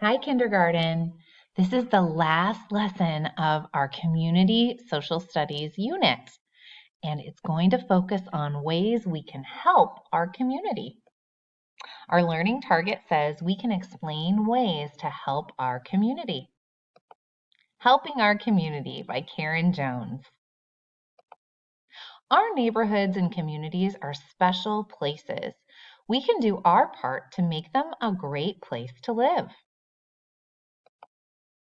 Hi, kindergarten. This is the last lesson of our community social studies unit, and it's going to focus on ways we can help our community. Our learning target says we can explain ways to help our community. Helping Our Community by Karen Jones. Our neighborhoods and communities are special places. We can do our part to make them a great place to live.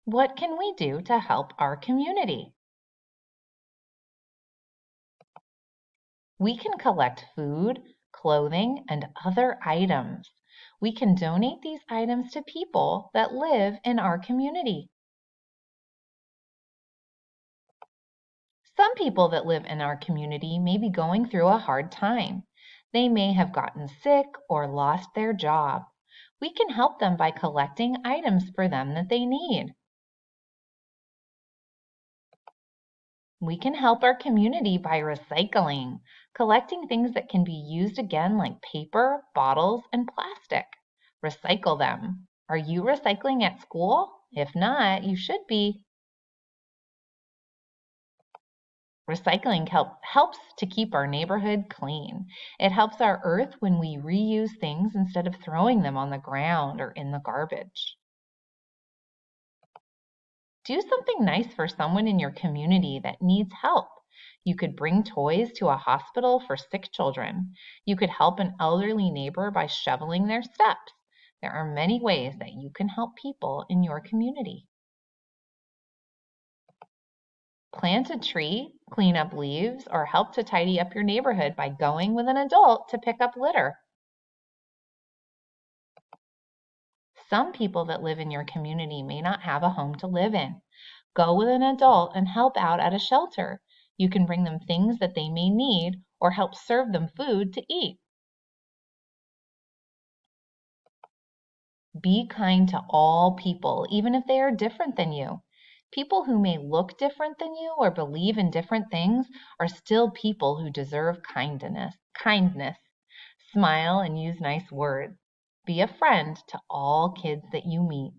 What can we do to help our community? We can collect food, clothing, and other items. We can donate these items to people that live in our community. Some people that live in our community may be going through a hard time. They may have gotten sick or lost their job. We can help them by collecting items for them that they need. We can help our community by recycling, collecting things that can be used again like paper, bottles, and plastic. Recycle them. Are you recycling at school? If not, you should be. Recycling helps to keep our neighborhood clean. It helps our earth when we reuse things instead of throwing them on the ground or in the garbage. Do something nice for someone in your community that needs help. You could bring toys to a hospital for sick children. You could help an elderly neighbor by shoveling their steps. There are many ways that you can help people in your community. Plant a tree, clean up leaves, or help to tidy up your neighborhood by going with an adult to pick up litter. Some people that live in your community may not have a home to live in. Go with an adult and help out at a shelter. You can bring them things that they may need or help serve them food to eat. Be kind to all people, even if they are different than you. People who may look different than you or believe in different things are still people who deserve kindness. Smile and use nice words. Be a friend to all kids that you meet.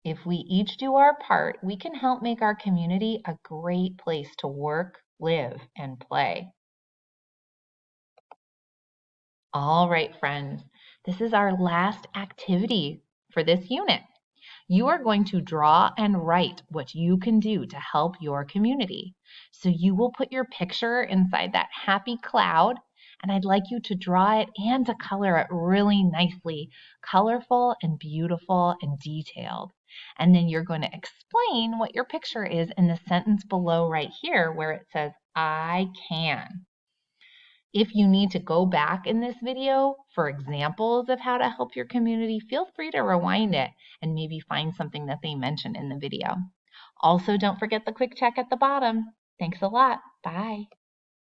If we each do our part, we can help make our community a great place to work, live, and play. All right, friends, this is our last activity for this unit. You are going to draw and write what you can do to help your community. So you will put your picture inside that happy cloud, and I'd like you to draw it and to color it really nicely, colorful and beautiful and detailed. And then you're going to explain what your picture is in the sentence below right here where it says, I can. If you need to go back in this video for examples of how to help your community, feel free to rewind it and maybe find something that they mention in the video. Also, don't forget the quick check at the bottom. Thanks a lot. Bye.